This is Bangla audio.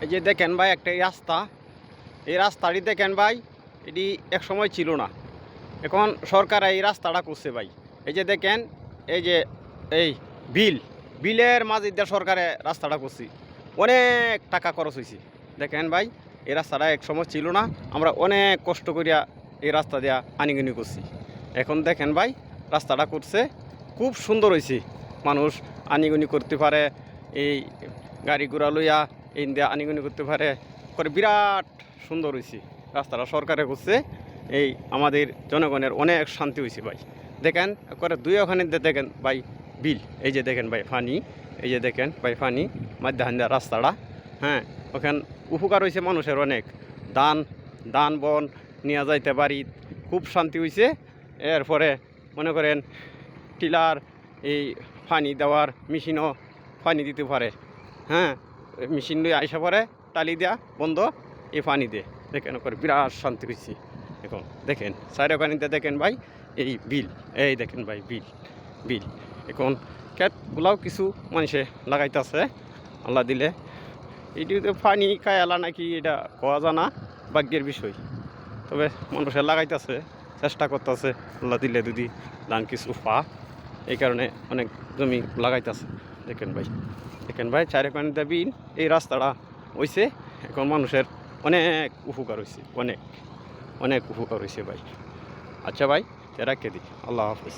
এই যে দেখেন ভাই একটা রাস্তা, এই রাস্তাটি দেখেন ভাই, এটি এক সময় ছিল না, এখন সরকার এই রাস্তাটা করছে ভাই। এই যে দেখেন, এই যে এই বিলের মাঝে দিয়ে সরকারে রাস্তাটা করছি, অনেক টাকা খরচ হয়েছে। দেখেন ভাই, এই রাস্তাটা এক সময় ছিল না, আমরা অনেক কষ্ট করিয়া এই রাস্তা দিয়া আনিগুনি করছি। এখন দেখেন ভাই, রাস্তাটা করছে, খুব সুন্দর হয়েছে, মানুষ আনিগুনি করতে পারে, এই গাড়ি ঘোড়া লইয়া এই দিয়ে আনিগুনি করতে পারে, করে বিরাট সুন্দর হয়েছে রাস্তাটা সরকারে করছে। এই আমাদের জনগণের অনেক শান্তি হয়েছে ভাই। দেখেন করে দুই ওখানে দেখেন ভাই বিল, এই যে দেখেন ভাই পানি, এই যে দেখেন ভাই পানি মাঝখান দিয়ে রাস্তাটা, হ্যাঁ ওখানে উপকার হয়েছে মানুষের অনেক, দান বন নিয়ে যাইতে পারি, খুব শান্তি হয়েছে। এরপরে মনে করেন টিলার এই পানি দেওয়ার মেশিনও পানি দিতে পারে, হ্যাঁ মেশিন নিয়ে আসা পরে টালি দেওয়া বন্ধ, এই পানি দিয়ে দেখেন করে বিরাট শান্তি হয়েছে। এখন দেখেন সাইড পানিতে দেখেন ভাই এই বিল, এই দেখেন ভাই বিল এখন ক্ষেতগুলাও কিছু মানুষে লাগাইতেছে আল্লাহ দিলে। এইটিতে পানি খায় আলা নাকি এটা কোয়া জানা ভাগ্যের বিষয়, তবে মানুষের লাগাইতেছে, চেষ্টা করতেছে আল্লাহ দিলে যদি ধান কিছু এই কারণে অনেক জমি লাগাইতেছে। দেখেন ভাই চারি পানিতে বিল, এই রাস্তাটা হয়েছে, এখন মানুষের অনেক উপকার হয়েছে, অনেক উপকার হয়েছে ভাই। আচ্ছা ভাই, রাখে দিই, আল্লাহ হাফিজ।